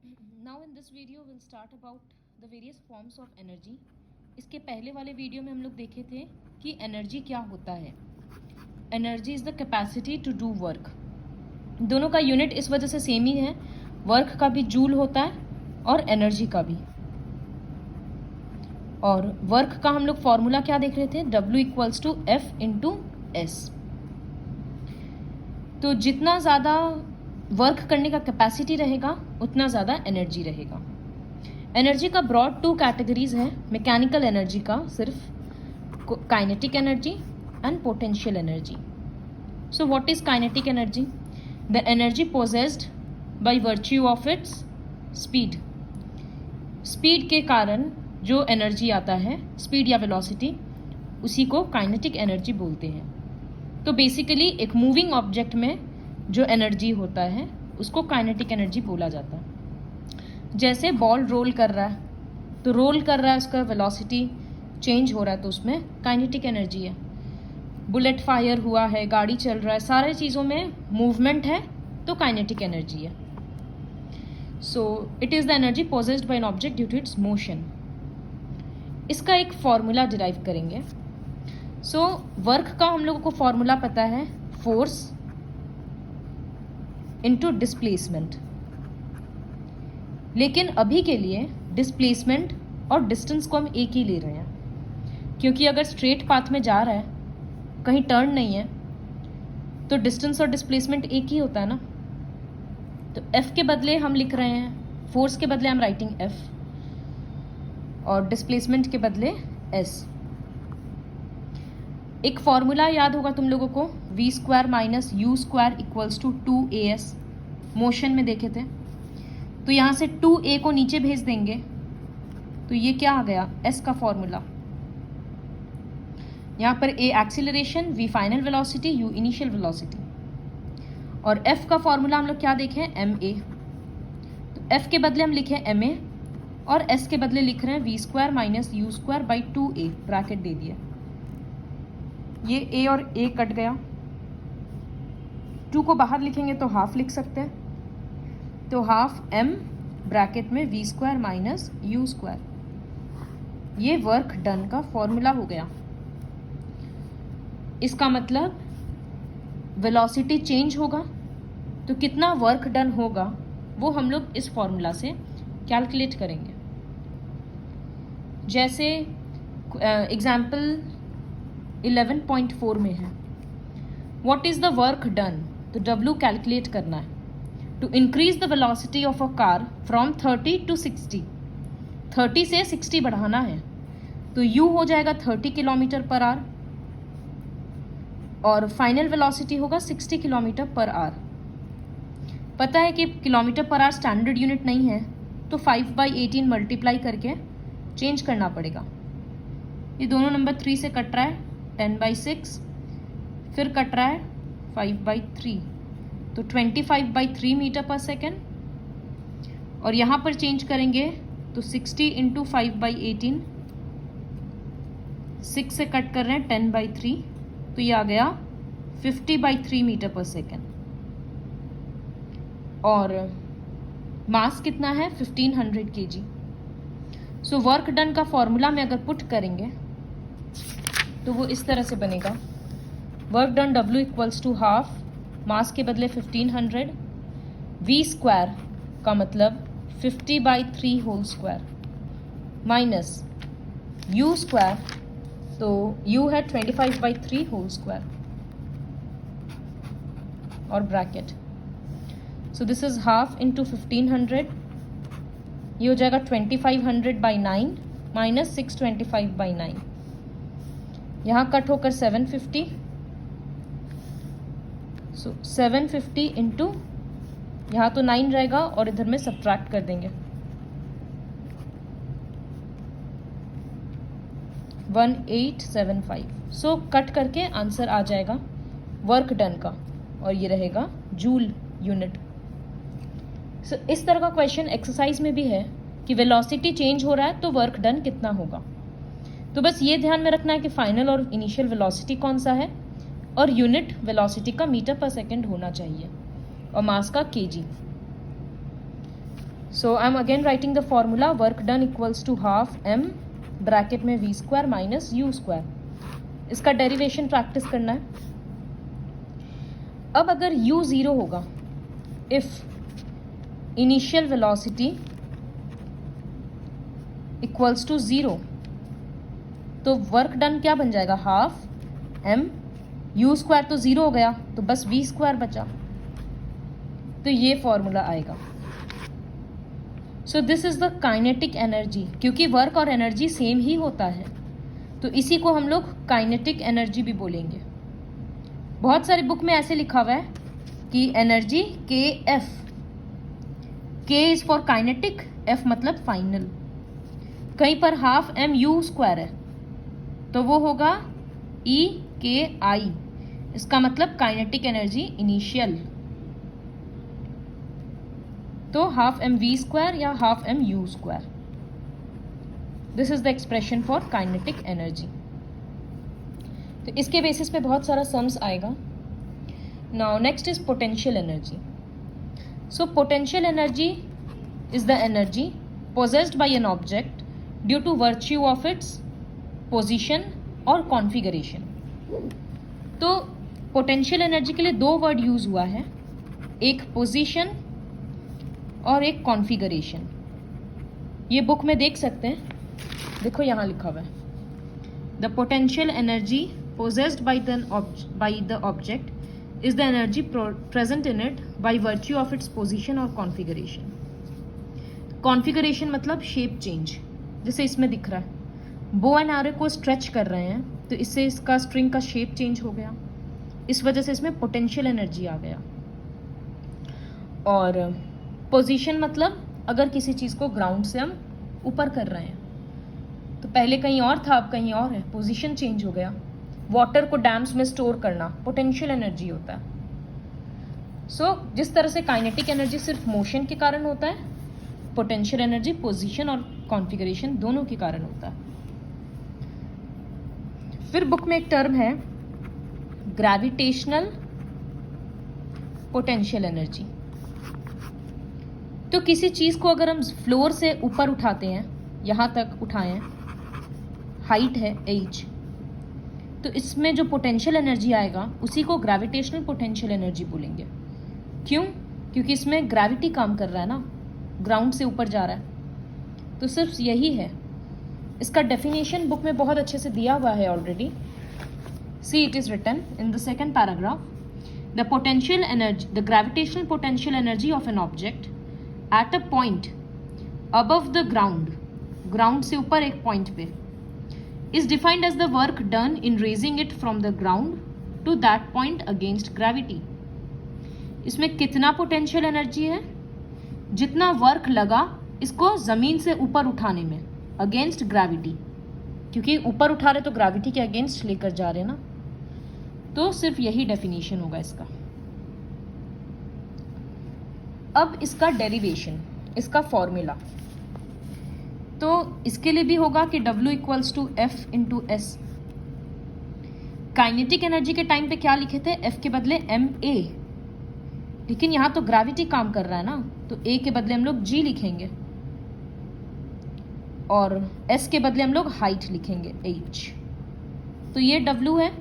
Now in this video we'll start about the various forms of energy. इसके पहले वाले video में हम लोग देखे थे कि एनर्जी क्या होता है. Energy is the capacity to do work. दोनों का यूनिट इस वजह से सेम ही है. वर्क का भी जूल होता है और एनर्जी का भी. और वर्क का हम लोग फॉर्मूला क्या देख रहे थे, W equals to F into S. तो जितना ज़्यादा वर्क करने का कैपेसिटी रहेगा उतना ज़्यादा एनर्जी रहेगा. एनर्जी का ब्रॉड टू कैटेगरीज है. मैकेनिकल एनर्जी का सिर्फ kinetic energy and potential energy. So what is kinetic energy? The energy possessed by virtue of its speed. Speed के कारण जो एनर्जी आता है, स्पीड या वेलोसिटी, उसी को काइनेटिक एनर्जी बोलते हैं. तो बेसिकली एक मूविंग ऑब्जेक्ट में जो एनर्जी होता है उसको काइनेटिक एनर्जी बोला जाता है. जैसे बॉल रोल कर रहा है तो रोल कर रहा है, उसका वेलोसिटी चेंज हो रहा है तो उसमें काइनेटिक एनर्जी है. बुलेट फायर हुआ है, गाड़ी चल रहा है, सारे चीज़ों में मूवमेंट है तो काइनेटिक एनर्जी है. So it is the energy possessed by an object due to its motion. इसका एक फॉर्मूला डिराइव करेंगे. सो वर्क का हम लोगों को फॉर्मूला पता है, फोर्स इनटू डिस्प्लेसमेंट. लेकिन अभी के लिए डिस्प्लेसमेंट और डिस्टेंस को हम एक ही ले रहे हैं, क्योंकि अगर स्ट्रेट पाथ में जा रहा है, कहीं टर्न नहीं है, तो डिस्टेंस और डिस्प्लेसमेंट एक ही होता है ना. तो F के बदले हम लिख रहे हैं, फोर्स के बदले हम राइटिंग F और डिस्प्लेसमेंट के बदले S. एक फॉर्मूला याद होगा तुम लोगों को, v square minus you square equals to 2as. Motion में देखे थे. तो यहाँ से 2a को नीचे भेज देंगे तो ये क्या आ गया, s का फॉर्मूला. यहाँ पर a acceleration, v final velocity, u initial velocity. और f का फॉर्मूला हम लोग क्या देखें, ma. तो f के बदले हम लिखे ma और s के बदले लिख रहे हैं v square minus you square by 2a, bracket दे दिया. ये a और a कट गया. 2 को बाहर लिखेंगे तो हाफ लिख सकते हैं. तो हाफ m ब्रैकेट में v square minus you square. ये वर्क डन का फॉर्मूला हो गया. इसका मतलब वेलोसिटी चेंज होगा तो कितना वर्क डन होगा वो हम लोग इस फॉर्मूला से कैलकुलेट करेंगे. जैसे एग्जाम्पल 11.4 में है, what is the work done. तो W कैलकुलेट करना है. To increase the velocity of a car from 30 to 60. 30 से 60 बढ़ाना है तो U हो जाएगा 30 किलोमीटर पर आवर और फाइनल वेलोसिटी होगा 60 किलोमीटर पर आवर. पता है कि kilometre per hour standard unit नहीं है, तो 5/18 मल्टीप्लाई करके चेंज करना पड़ेगा. ये दोनों नंबर 3 से कट रहा है, 10/6, फिर कट रहा है 5/3, तो 25/3 मीटर पर सेकेंड. और यहाँ पर चेंज करेंगे तो 60 इंटू 5/18, 6 से कट कर रहे हैं 10/3, तो ये आ गया 50/3 मीटर पर सेकेंड. और मास कितना है, 1500 kg. सो वर्क डन का फॉर्मूला में अगर पुट करेंगे तो वो इस तरह से बनेगा. Work done W equals to half, mass के बदले 1500, v स्क्वायर का मतलब 50/3 whole square minus u square, तो u है 25/3 होल स्क्वायर और bracket. So this is half into 1500. ये हो जाएगा 2500/9 माइनस 625/9. यहाँ कट होकर 750. सो 750 इंटू, यहाँ तो 9 रहेगा और इधर में सब्ट्रैक्ट कर देंगे, 1875. सो कट करके आंसर आ जाएगा वर्क डन का और ये रहेगा जूल यूनिट. सो इस तरह का क्वेश्चन एक्सरसाइज में भी है कि वेलोसिटी चेंज हो रहा है तो वर्क डन कितना होगा. तो बस ये ध्यान में रखना है कि फाइनल और इनिशियल वेलोसिटी कौन सा है और यूनिट वेलोसिटी का मीटर पर सेकेंड होना चाहिए और मास का kg. So I am again writing the formula, work done equals to half M bracket में V square minus you square. इसका डेरिवेशन प्रैक्टिस करना है। अब अगर u 0 होगा, if initial velocity equals to 0, तो वर्क डन क्या बन जाएगा, हाफ एम, यू स्क्वायर तो 0 हो गया तो बस वी स्क्वायर बचा, तो ये फॉर्मूला आएगा। सो this is the kinetic energy. क्योंकि वर्क और एनर्जी सेम ही होता है तो इसी को हम लोग काइनेटिक एनर्जी भी बोलेंगे। बहुत सारी बुक में ऐसे लिखा हुआ है कि एनर्जी के एफ, के इज फॉर काइनेटिक, एफ मतलब फाइनल। कहीं पर हाफ एम यू स्क्वायर है तो वो होगा ई के आई, इसका मतलब काइनेटिक एनर्जी इनिशियल। तो हाफ एम वी स्क्वायर या half m u square, this is the expression for kinetic energy. तो इसके बेसिस पे बहुत सारा सम्स आएगा। Now next is potential energy. So potential energy is the energy possessed by an object due to virtue of its position और configuration. तो potential energy के लिए दो वर्ड यूज हुआ है, एक पोजीशन और एक कॉन्फ़िगरेशन। ये बुक में देख सकते हैं, देखो यहाँ लिखा हुआ है, the potential energy possessed by the object is the energy present in it by virtue of its position or configuration। Configuration मतलब शेप चेंज, जैसे इसमें दिख रहा है बो एंड एरो को स्ट्रेच कर रहे हैं तो इससे इसका स्ट्रिंग का शेप चेंज हो गया, इस वजह से इसमें पोटेंशियल एनर्जी आ गया। और पोजीशन मतलब अगर किसी चीज़ को ग्राउंड से हम ऊपर कर रहे हैं तो पहले कहीं और था अब कहीं और है, पोजीशन चेंज हो गया। वाटर को डैम्स में स्टोर करना पोटेंशियल एनर्जी होता है। सो जिस तरह से काइनेटिक एनर्जी सिर्फ मोशन के कारण होता है, पोटेंशियल एनर्जी पोजीशन और कॉन्फ़िगरेशन दोनों के कारण होता है। फिर बुक में एक टर्म है ग्रेविटेशनल पोटेंशियल एनर्जी। तो किसी चीज़ को अगर हम फ्लोर से ऊपर उठाते हैं, यहाँ तक उठाएं, हाइट है h, तो इसमें जो पोटेंशियल एनर्जी आएगा उसी को ग्रेविटेशनल पोटेंशियल एनर्जी बोलेंगे। क्यों? क्योंकि इसमें ग्रेविटी काम कर रहा है ना, ग्राउंड से ऊपर जा रहा है। तो सिर्फ यही है। इसका डेफिनेशन बुक में बहुत अच्छे से दिया हुआ है already. See it is written in the second paragraph, the potential energy, the gravitational potential energy of an object at a point above the ground, ground से ऊपर एक पॉइंट पे, is defined as the work done in raising it from the ground to that point against gravity। इसमें कितना potential energy है? जितना work लगा इसको जमीन से ऊपर उठाने में अगेंस्ट ग्रेविटी, क्योंकि ऊपर उठा रहे तो ग्रेविटी के अगेंस्ट लेकर जा रहे ना, तो सिर्फ यही डेफिनेशन होगा इसका। अब इसका डेरिवेशन, इसका फॉर्मूला, तो इसके लिए भी होगा कि W equals to F into S. Kinetic energy के टाइम पे क्या लिखे थे? F के बदले ma, लेकिन यहाँ तो ग्रेविटी काम कर रहा है ना, तो A के बदले हम लोग G लिखेंगे और S के बदले हम लोग हाइट लिखेंगे h। तो ये W है,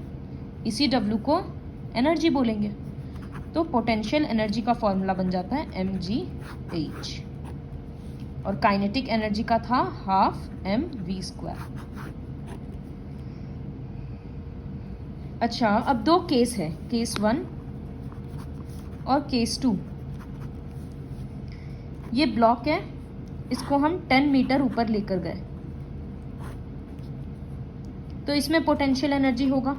इसी W को एनर्जी बोलेंगे। तो पोटेंशियल एनर्जी का फॉर्मूला बन जाता है mgh और काइनेटिक एनर्जी का था हाफ एम वी स्क्वायर। अच्छा, अब दो केस है, केस 1 और केस 2। ये ब्लॉक है, इसको हम 10 मीटर ऊपर लेकर गए तो इसमें पोटेंशियल एनर्जी होगा।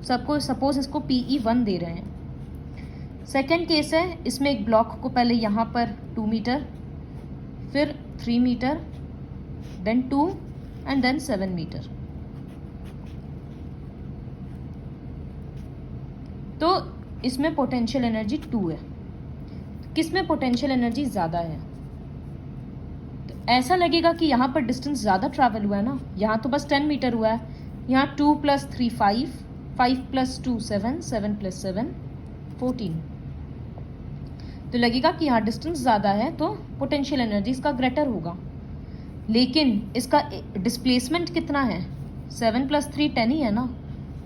सबको सपोज इसको PE1 दे रहे हैं। सेकेंड केस है, इसमें एक ब्लॉक को पहले यहाँ पर 2 मीटर, फिर 3 metre, then 2 and then 7 metre. तो इसमें पोटेंशियल एनर्जी 2 है। किसमें पोटेंशियल एनर्जी ज़्यादा है? तो ऐसा लगेगा कि यहाँ पर डिस्टेंस ज़्यादा ट्रैवल हुआ है ना, यहाँ तो बस 10 मीटर हुआ है, यहाँ 2 + 3 5, 5 + 2 7, 7 + 7 14। तो लगेगा कि यहाँ डिस्टेंस ज़्यादा है तो पोटेंशियल एनर्जी इसका ग्रेटर होगा, लेकिन इसका डिस्प्लेसमेंट कितना है, 7 + 3 10 ही है ना,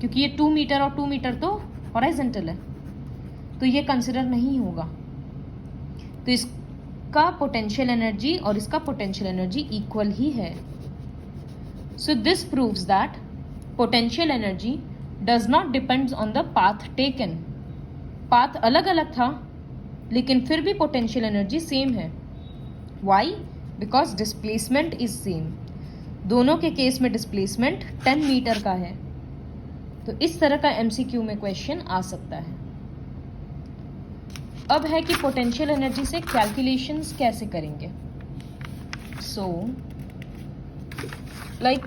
क्योंकि ये 2 मीटर और 2 मीटर तो हॉरिजॉन्टल है, तो ये कंसिडर नहीं होगा। तो इसका पोटेंशियल एनर्जी और इसका पोटेंशियल एनर्जी इक्वल ही है। So this proves that potential energy does not depends on the path taken. Path अलग अलग था लेकिन फिर भी पोटेंशियल एनर्जी सेम है। Why? Because displacement is same. दोनों के केस में डिस्प्लेसमेंट 10 मीटर का है। तो इस तरह का एमसीक्यू में क्वेश्चन आ सकता है। अब है कि पोटेंशियल एनर्जी से कैलकुलेशंस कैसे करेंगे। सो लाइक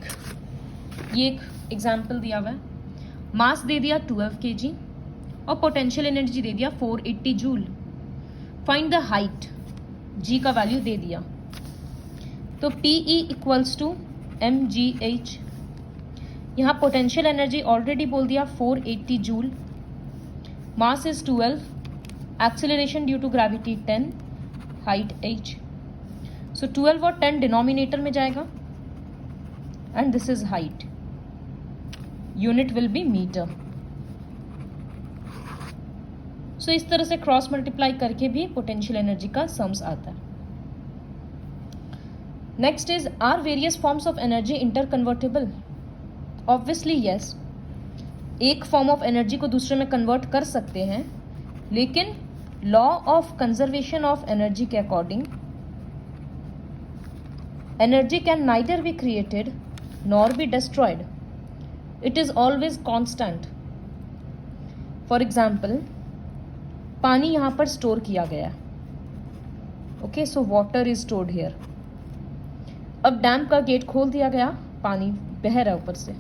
ये एक एग्जाम्पल दिया हुआ है, मास दे दिया 12 kg और पोटेंशियल एनर्जी दे दिया 480 joule. Find the height, G का वैल्यू दे दिया, तो PE = mgh। यहाँ पोटेंशियल एनर्जी ऑलरेडी बोल दिया 480 joule, mass is 12, acceleration due to gravity 10, height h। So 12 और 10 डिनोमिनेटर में जाएगा and this is height, unit will be metre. So इस तरह से क्रॉस मल्टीप्लाई करके भी पोटेंशियल एनर्जी का सम्स आता है। Next is, are various forms of energy interconvertible? Obviously yes. एक फॉर्म ऑफ एनर्जी को दूसरे में कन्वर्ट कर सकते हैं, लेकिन law of conservation of energy के according energy can neither be created nor be destroyed, it is always constant. For example, पानी यहाँ पर स्टोर किया गया है, okay, so water is stored here. अब डैम का गेट खोल दिया गया, पानी बह रहा है ऊपर से,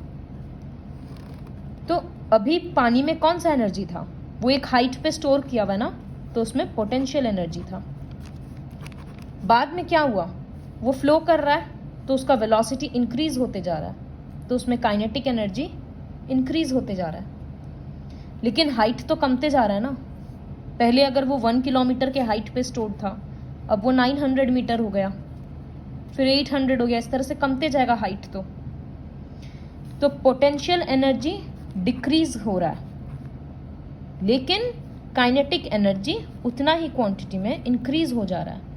तो अभी पानी में कौन सा एनर्जी था, वो एक हाइट पे स्टोर किया हुआ ना, तो उसमें पोटेंशियल एनर्जी था। बाद में क्या हुआ, वो फ्लो कर रहा है तो उसका वेलोसिटी इंक्रीज होते जा रहा है, तो उसमें काइनेटिक एनर्जी इंक्रीज होते जा रहा है, लेकिन हाइट तो कमते जा रहा है ना। पहले अगर वो 1 किलोमीटर के हाइट पे स्टोर था, अब वो 900 मीटर हो गया, फिर 800 हो गया, इस तरह से कमते जाएगा हाइट। तो पोटेंशियल एनर्जी डिक्रीज हो रहा है, लेकिन काइनेटिक एनर्जी उतना ही क्वांटिटी में इंक्रीज हो जा रहा है।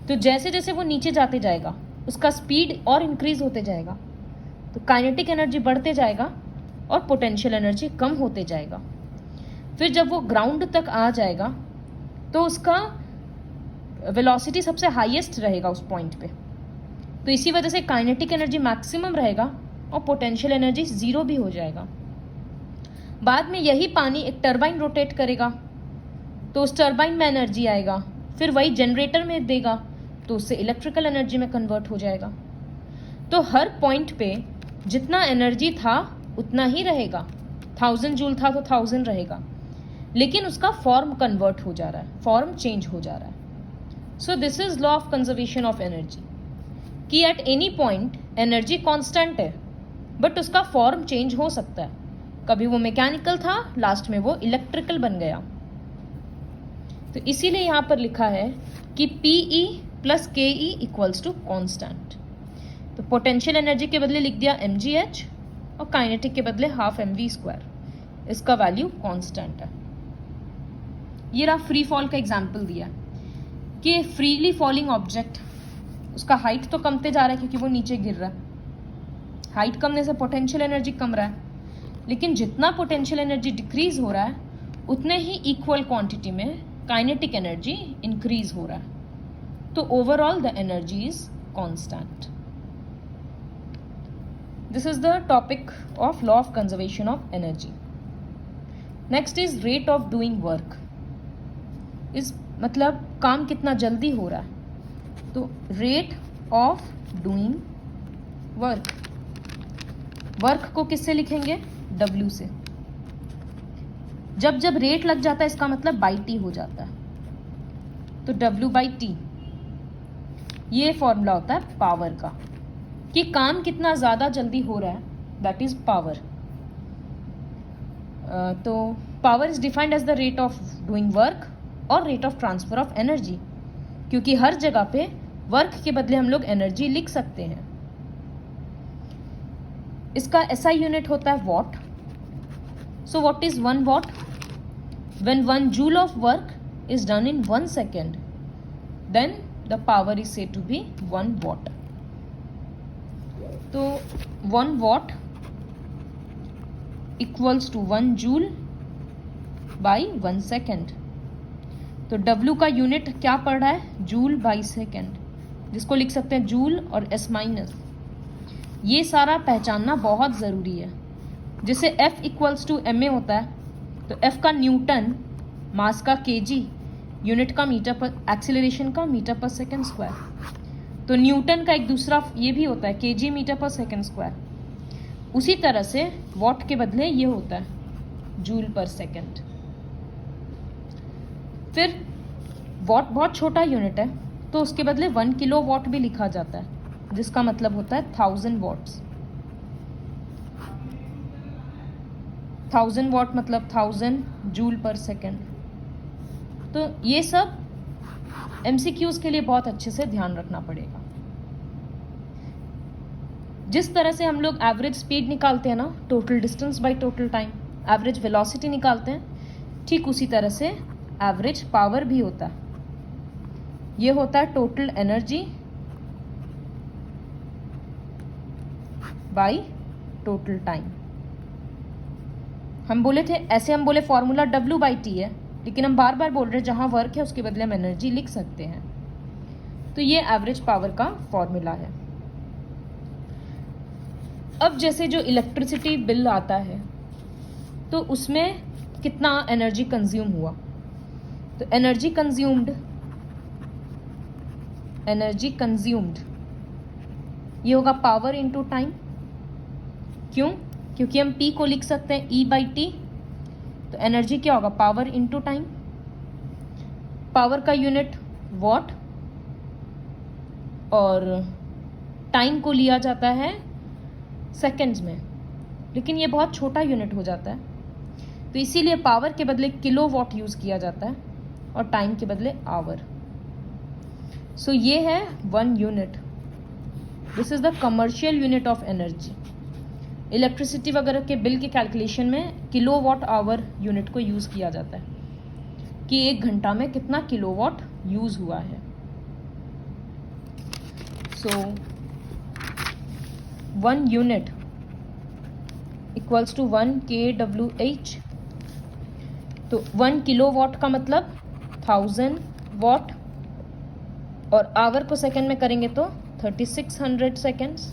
तो जैसे जैसे वो नीचे जाते जाएगा उसका स्पीड और इंक्रीज होते जाएगा, तो काइनेटिक एनर्जी बढ़ते जाएगा और पोटेंशियल एनर्जी कम होते जाएगा। फिर जब वो ग्राउंड तक आ जाएगा तो उसका वेलोसिटी सबसे हाईएस्ट रहेगा उस पॉइंट पे, तो इसी वजह से काइनेटिक एनर्जी मैक्सिमम रहेगा और पोटेंशियल एनर्जी 0 भी हो जाएगा। बाद में यही पानी एक टरबाइन रोटेट करेगा, तो उस टरबाइन में एनर्जी आएगा, फिर वही जनरेटर में देगा, तो उससे इलेक्ट्रिकल एनर्जी में कन्वर्ट हो जाएगा। तो हर पॉइंट पे जितना एनर्जी था उतना ही रहेगा, 1000 जूल था तो 1000 रहेगा, लेकिन उसका फॉर्म कन्वर्ट हो जा रहा है, फॉर्म चेंज हो जा रहा है। So this is law of conservation of energy, कि at any point energy constant है, बट उसका फॉर्म चेंज हो सकता है। कभी वो मैकेनिकल था, लास्ट में वो इलेक्ट्रिकल बन गया। तो इसीलिए यहाँ पर लिखा है कि PE + KE = कांस्टेंट। तो पोटेंशियल एनर्जी के बदले लिख दिया mgh और काइनेटिक के बदले 12 mv²। इसका वैल्यू कांस्टेंट है। ये रहा फ्री फॉल का एग्जाम्पल दिया कि फ्रीली फॉलिंग ऑब्जेक्ट, उसका हाइट तो कमते जा रहा है क्योंकि वो नीचे गिर रहा है। हाइट कमने से पोटेंशियल एनर्जी कम रहा है, लेकिन जितना पोटेंशियल एनर्जी डिक्रीज हो रहा है उतने ही इक्वल क्वांटिटी में काइनेटिक एनर्जी इंक्रीज हो रहा है। तो overall the energy is constant. This is the topic of law of conservation of energy. Next is rate of doing work. इस मतलब काम कितना जल्दी हो रहा है, तो rate of doing work. Work को किससे लिखेंगे, W से। जब जब रेट लग जाता है इसका मतलब बाई टी हो जाता है, तो W/T। ये फॉर्मूला होता है पावर का, कि काम कितना ज़्यादा जल्दी हो रहा है, दैट इज पावर। तो power is defined as the rate of doing work और rate of transfer of energy, क्योंकि हर जगह पे वर्क के बदले हम लोग एनर्जी लिख सकते हैं। इसका एसआई यूनिट होता है watt. So what is 1 watt? When 1 joule of work is done in 1 second, then the power is said to be 1 watt. तो 1 watt equals to 1 joule by 1 second. तो W का unit क्या पड़ रहा है? Joule by second, जिसको लिख सकते हैं जूल और S माइनस। ये सारा पहचानना बहुत ज़रूरी है। जैसे F इक्वल्स टू ma होता है, तो F का न्यूटन, मास का kg, यूनिट का मीटर पर, एक्सीलरेशन का मीटर पर सेकेंड स्क्वायर। तो न्यूटन का एक दूसरा ये भी होता है kg मीटर पर सेकेंड स्क्वायर। उसी तरह से वॉट के बदले ये होता है जूल पर सेकेंड। फिर वॉट बहुत छोटा यूनिट है, तो उसके बदले 1 किलो वॉट भी लिखा जाता है, जिसका मतलब होता है 1000 वॉट्स। 1000 वॉट मतलब 1000 जूल पर सेकेंड। तो ये सब MCQs के लिए बहुत अच्छे से ध्यान रखना पड़ेगा। जिस तरह से हम लोग एवरेज स्पीड निकालते हैं ना, total distance by total time, average velocity निकालते हैं, ठीक उसी तरह से एवरेज पावर भी होता है। ये होता है total energy by total time. हम बोले थे, ऐसे हम बोले फॉर्मूला W/T है, लेकिन हम बार बार बोल रहे हैं जहां वर्क है उसके बदले हम एनर्जी लिख सकते हैं। तो ये एवरेज पावर का फॉर्मूला है। अब जैसे जो इलेक्ट्रिसिटी बिल आता है, तो उसमें कितना एनर्जी कंज्यूम हुआ, तो एनर्जी कंज्यूम्ड ये होगा पावर इनटू टाइम। क्यों? क्योंकि हम P को लिख सकते हैं E/T, तो एनर्जी क्या होगा? Power into time. पावर का यूनिट वॉट, और टाइम को लिया जाता है सेकेंड्स में, लेकिन ये बहुत छोटा यूनिट हो जाता है, तो इसीलिए पावर के बदले किलो वॉट यूज़ किया जाता है और टाइम के बदले आवर। सो ये है 1 unit. This is the commercial unit of energy. Electricity वगैरह के बिल के कैलकुलेशन में किलो वॉट आवर यूनिट को यूज़ किया जाता है कि 1 घंटा में कितना किलो वॉट यूज़ हुआ है। सो 1 यूनिट इक्वल्स टू 1 kWh। तो 1 किलो वॉट का मतलब 1000 वॉट, और आवर को सेकेंड में करेंगे तो 3600 सेकेंड्स।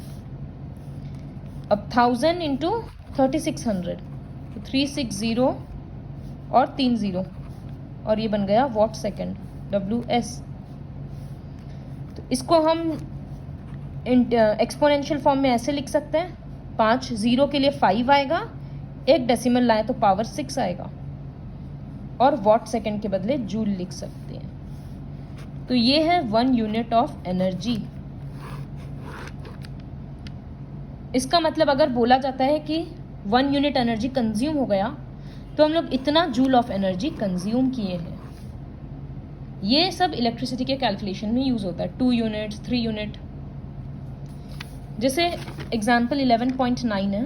अब 1000 इंटू 3600 तो 360 और 30, और ये बन गया वॉट सेकेंड WS। तो इसको हम एक्सपोनेंशियल फॉर्म में ऐसे लिख सकते हैं, 5 0 के लिए 5 आएगा, 1 डेसिमल लाए तो पावर 6 आएगा, और वॉट सेकेंड के बदले जूल लिख सकते हैं। तो ये है 1 यूनिट ऑफ एनर्जी। इसका मतलब अगर बोला जाता है कि 1 यूनिट एनर्जी कंज्यूम हो गया, तो हम लोग इतना जूल ऑफ एनर्जी कंज्यूम किए हैं। ये सब इलेक्ट्रिसिटी के कैलकुलेशन में यूज होता है, 2 यूनिट 3 यूनिट। जैसे एग्जाम्पल 11.9 है,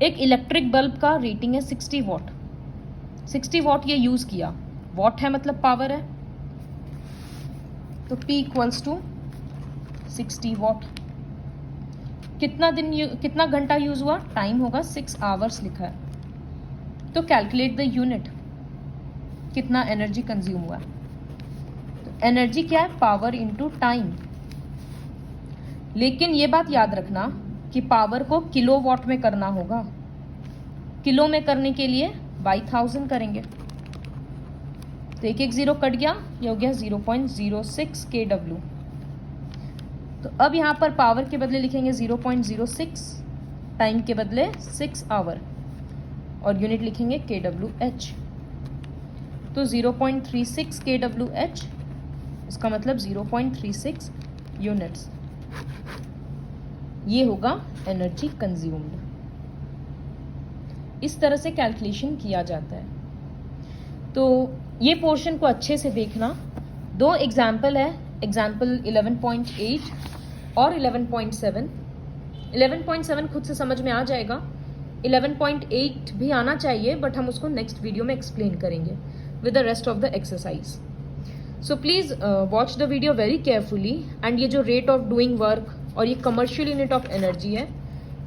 एक इलेक्ट्रिक बल्ब का रेटिंग है 60 वॉट। 60 वॉट ये यूज किया, वॉट है मतलब पावर है, तो P इक्वल्स टू 60 वॉट। कितना घंटा यूज हुआ? टाइम होगा 6 आवर्स लिखा है। तो कैलकुलेट द यूनिट, कितना एनर्जी कंज्यूम हुआ। तो एनर्जी क्या है? Power into time. लेकिन ये बात याद रखना कि पावर को किलो वॉट में करना होगा। किलो में करने के लिए बाई 1000 करेंगे, तो 1 0 कट गया, ये हो गया 0.06 kW। तो अब यहाँ पर पावर के बदले लिखेंगे 0.06, टाइम के बदले 6 आवर, और यूनिट लिखेंगे kWh। तो 0.36 kWh, इसका मतलब 0.36 यूनिट्स, ये होगा एनर्जी कंज्यूम्ड। इस तरह से कैलकुलेशन किया जाता है। तो ये पोर्शन को अच्छे से देखना। दो एग्जाम्पल है, एग्जाम्पल 11.8 और 11.7। 11.7 खुद से समझ में आ जाएगा, 11.8 भी आना चाहिए, बट हम उसको नेक्स्ट वीडियो में एक्सप्लेन करेंगे with the rest of the exercise. So please watch the video very carefully. And ये जो रेट ऑफ डूइंग वर्क और ये कमर्शियल यूनिट ऑफ एनर्जी है,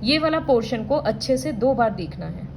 ये वाला पोर्शन को अच्छे से 2 बार देखना है।